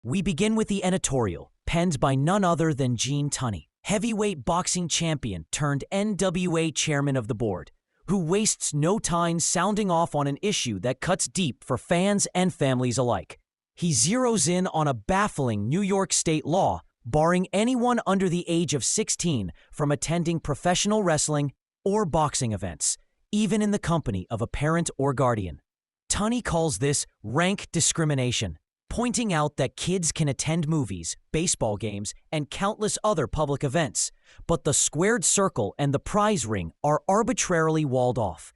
We begin with the editorial, penned by none other than Gene Tunney, heavyweight boxing champion turned NWA chairman of the board, who wastes no time sounding off on an issue that cuts deep for fans and families alike. He zeroes in on a baffling New York state law barring anyone under the age of 16 from attending professional wrestling or boxing events, even in the company of a parent or guardian. Tunney calls this rank discrimination, pointing out that kids can attend movies, baseball games, and countless other public events, but the squared circle and the prize ring are arbitrarily walled off.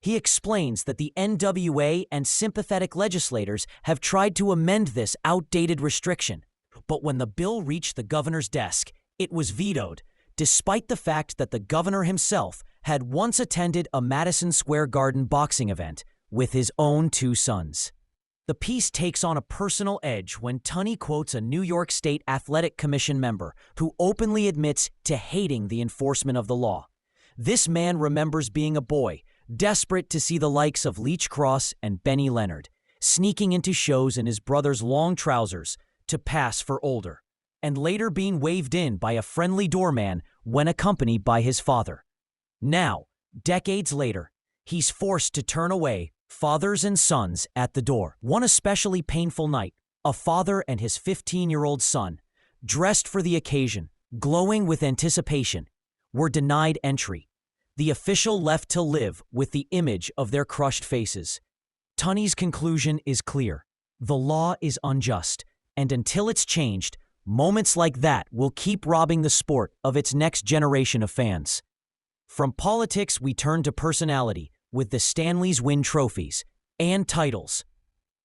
He explains that the NWA and sympathetic legislators have tried to amend this outdated restriction, but when the bill reached the governor's desk, it was vetoed, despite the fact that the governor himself had once attended a Madison Square Garden boxing event with his own two sons. The piece takes on a personal edge when Tunney quotes a New York State Athletic Commission member who openly admits to hating the enforcement of the law. This man remembers being a boy, desperate to see the likes of Leech Cross and Benny Leonard, sneaking into shows in his brother's long trousers to pass for older, and later being waved in by a friendly doorman when accompanied by his father. Now, decades later, he's forced to turn away fathers and sons at the door. One especially painful night, a father and his 15-year-old son, dressed for the occasion, glowing with anticipation, were denied entry. The official left to live with the image of their crushed faces. Tunney's conclusion is clear. The law is unjust, and until it's changed, moments like that will keep robbing the sport of its next generation of fans. From politics, we turn to personality, with the Stanleys win trophies and titles.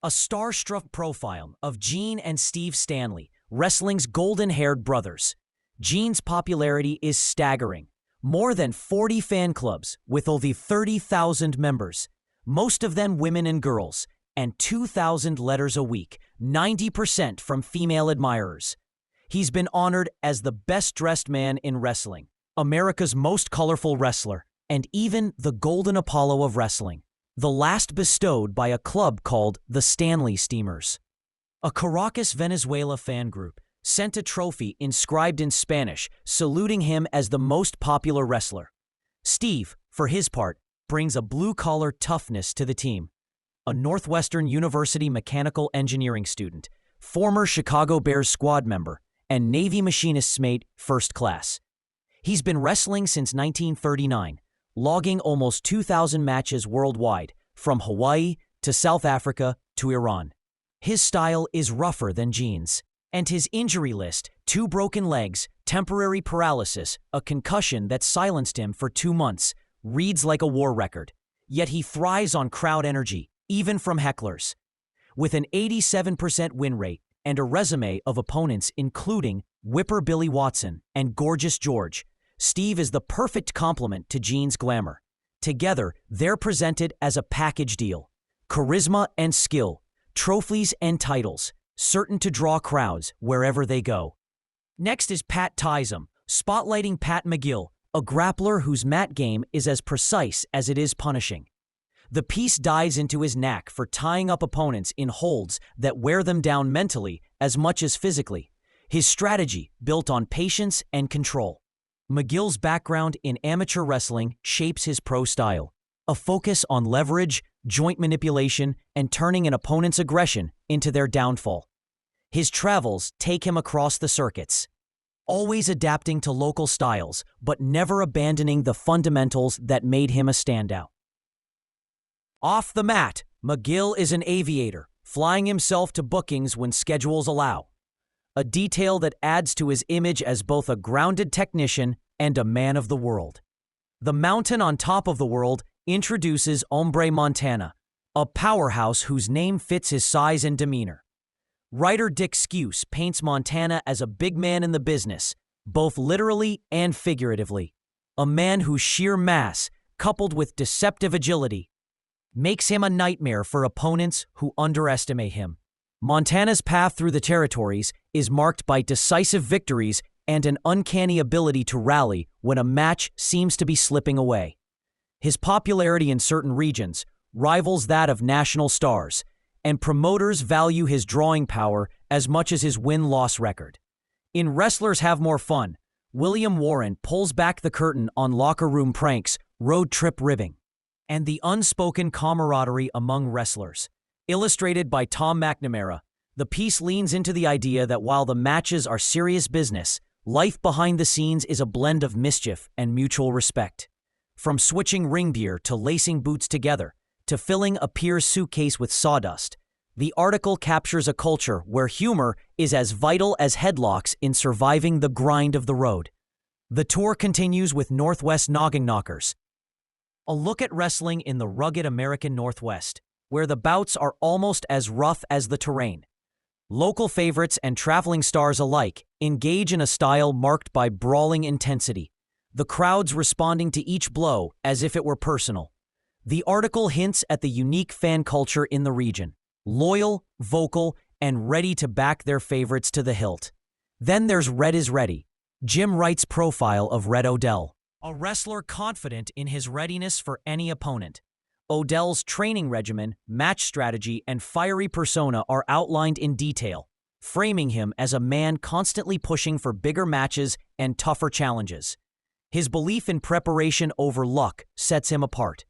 A star-struck profile of Gene and Steve Stanley, wrestling's golden-haired brothers. Gene's popularity is staggering. More than 40 fan clubs with over 30,000 members, most of them women and girls, and 2,000 letters a week, 90% from female admirers. He's been honored as the best-dressed man in wrestling, America's most colorful wrestler, and even the Golden Apollo of wrestling, the last bestowed by a club called the Stanley Steamers. A Caracas, Venezuela fan group sent a trophy inscribed in Spanish, saluting him as the most popular wrestler. Steve, for his part, brings a blue-collar toughness to the team. A Northwestern University mechanical engineering student, former Chicago Bears squad member, and Navy machinist's mate first class. He's been wrestling since 1939, logging almost 2,000 matches worldwide, from Hawaii to South Africa to Iran. His style is rougher than Gene's, and his injury list, 2 broken legs, temporary paralysis, a concussion that silenced him for 2 months, reads like a war record. Yet he thrives on crowd energy, even from hecklers. With an 87% win rate and a resume of opponents including Whipper Billy Watson and Gorgeous George, Steve is the perfect complement to Gene's glamour. Together, they're presented as a package deal. Charisma and skill, trophies and titles, certain to draw crowds wherever they go. Next is Pat Tysum, spotlighting Pat McGill, a grappler whose mat game is as precise as it is punishing. The piece dives into his knack for tying up opponents in holds that wear them down mentally as much as physically. His strategy, built on patience and control. McGill's background in amateur wrestling shapes his pro style, a focus on leverage, joint manipulation, and turning an opponent's aggression into their downfall. His travels take him across the circuits, always adapting to local styles, but never abandoning the fundamentals that made him a standout. Off the mat, McGill is an aviator, flying himself to bookings when schedules allow. A detail that adds to his image as both a grounded technician and a man of the world. The mountain on top of the world introduces Hombre Montana, a powerhouse whose name fits his size and demeanor. Writer Dick Skuse paints Montana as a big man in the business, both literally and figuratively. A man whose sheer mass, coupled with deceptive agility, makes him a nightmare for opponents who underestimate him. Montana's path through the territories is marked by decisive victories and an uncanny ability to rally when a match seems to be slipping away. His popularity in certain regions rivals that of national stars, and promoters value his drawing power as much as his win-loss record. In Wrestlers Have More Fun, William Warren pulls back the curtain on locker room pranks, road trip ribbing, and the unspoken camaraderie among wrestlers. Illustrated by Tom McNamara, the piece leans into the idea that while the matches are serious business, life behind the scenes is a blend of mischief and mutual respect. From switching ring gear to lacing boots together, to filling a peer's suitcase with sawdust, the article captures a culture where humor is as vital as headlocks in surviving the grind of the road. The tour continues with Northwest Noggin Knockers, a look at wrestling in the rugged American Northwest, where the bouts are almost as rough as the terrain. Local favorites and traveling stars alike engage in a style marked by brawling intensity, the crowds responding to each blow as if it were personal. The article hints at the unique fan culture in the region, loyal, vocal, and ready to back their favorites to the hilt. Then there's Red is Ready, Jim Wright's profile of Red Odell, a wrestler confident in his readiness for any opponent. Odell's training regimen, match strategy, and fiery persona are outlined in detail, framing him as a man constantly pushing for bigger matches and tougher challenges. His belief in preparation over luck sets him apart,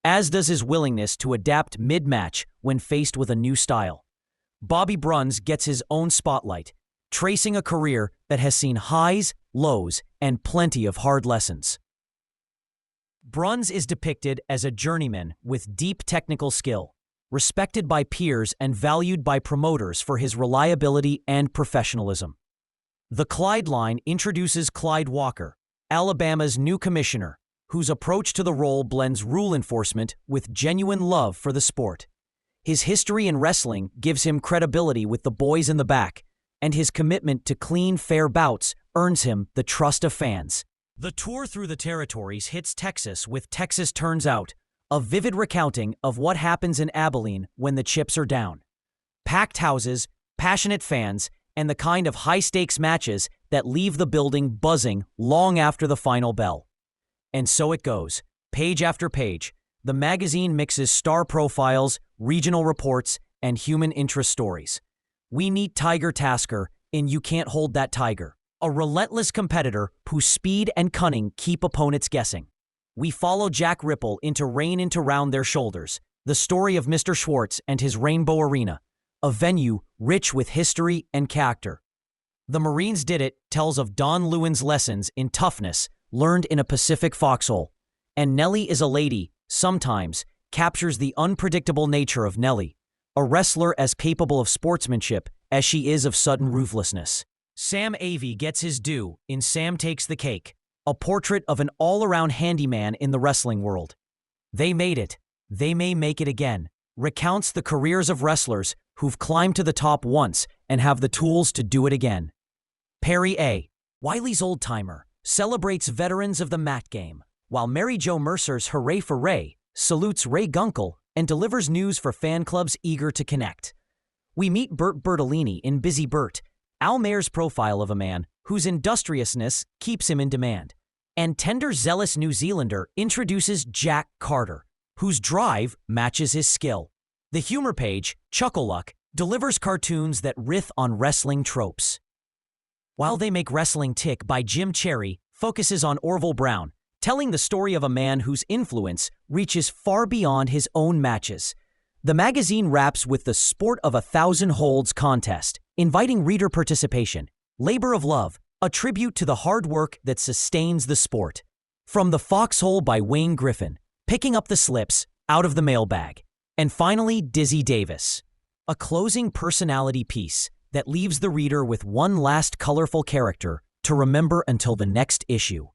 as does his willingness to adapt mid-match when faced with a new style. Bobby Bruns gets his own spotlight, tracing a career that has seen highs, lows, and plenty of hard lessons. Bruns is depicted as a journeyman with deep technical skill, respected by peers and valued by promoters for his reliability and professionalism. The Clyde line introduces Clyde Walker, Alabama's new commissioner, whose approach to the role blends rule enforcement with genuine love for the sport. His history in wrestling gives him credibility with the boys in the back, and his commitment to clean, fair bouts earns him the trust of fans. The tour through the territories hits Texas with Texas Turns Out, a vivid recounting of what happens in Abilene when the chips are down. Packed houses, passionate fans, and the kind of high-stakes matches that leave the building buzzing long after the final bell. And so it goes, page after page. The magazine mixes star profiles, regional reports, and human interest stories. We meet Tiger Tasker in You Can't Hold That Tiger, a relentless competitor whose speed and cunning keep opponents guessing. We follow Jack Ripple into Rain Into Round Their Shoulders, the story of Mr. Schwartz and his Rainbow Arena, a venue rich with history and character. The Marines Did It tells of Don Lewin's lessons in toughness learned in a Pacific foxhole, and Nellie Is a Lady sometimes captures the unpredictable nature of Nellie, a wrestler as capable of sportsmanship as she is of sudden ruthlessness. Sam Avey gets his due in Sam Takes the Cake, a portrait of an all-around handyman in the wrestling world. They made it. They may make it again. Recounts the careers of wrestlers who've climbed to the top once and have the tools to do it again. Perry A. Wiley's Old-Timer celebrates veterans of the mat game, while Mary Jo Mercer's Hooray for Ray salutes Ray Gunkel and delivers news for fan clubs eager to connect. We meet Bert Bertolini in Busy Bert, Al Mayer's profile of a man whose industriousness keeps him in demand. And tender, zealous New Zealander introduces Jack Carter, whose drive matches his skill. The humor page, Chuckleluck, delivers cartoons that riff on wrestling tropes. While They Make Wrestling Tick by Jim Cherry focuses on Orville Brown, telling the story of a man whose influence reaches far beyond his own matches. The magazine wraps with the Sport of 1,000 Holds contest, inviting reader participation. Labor of Love, a tribute to the hard work that sustains the sport. From the Foxhole by Wayne Griffin, picking up the slips out of the mailbag. And finally, Dizzy Davis, a closing personality piece that leaves the reader with one last colorful character to remember until the next issue.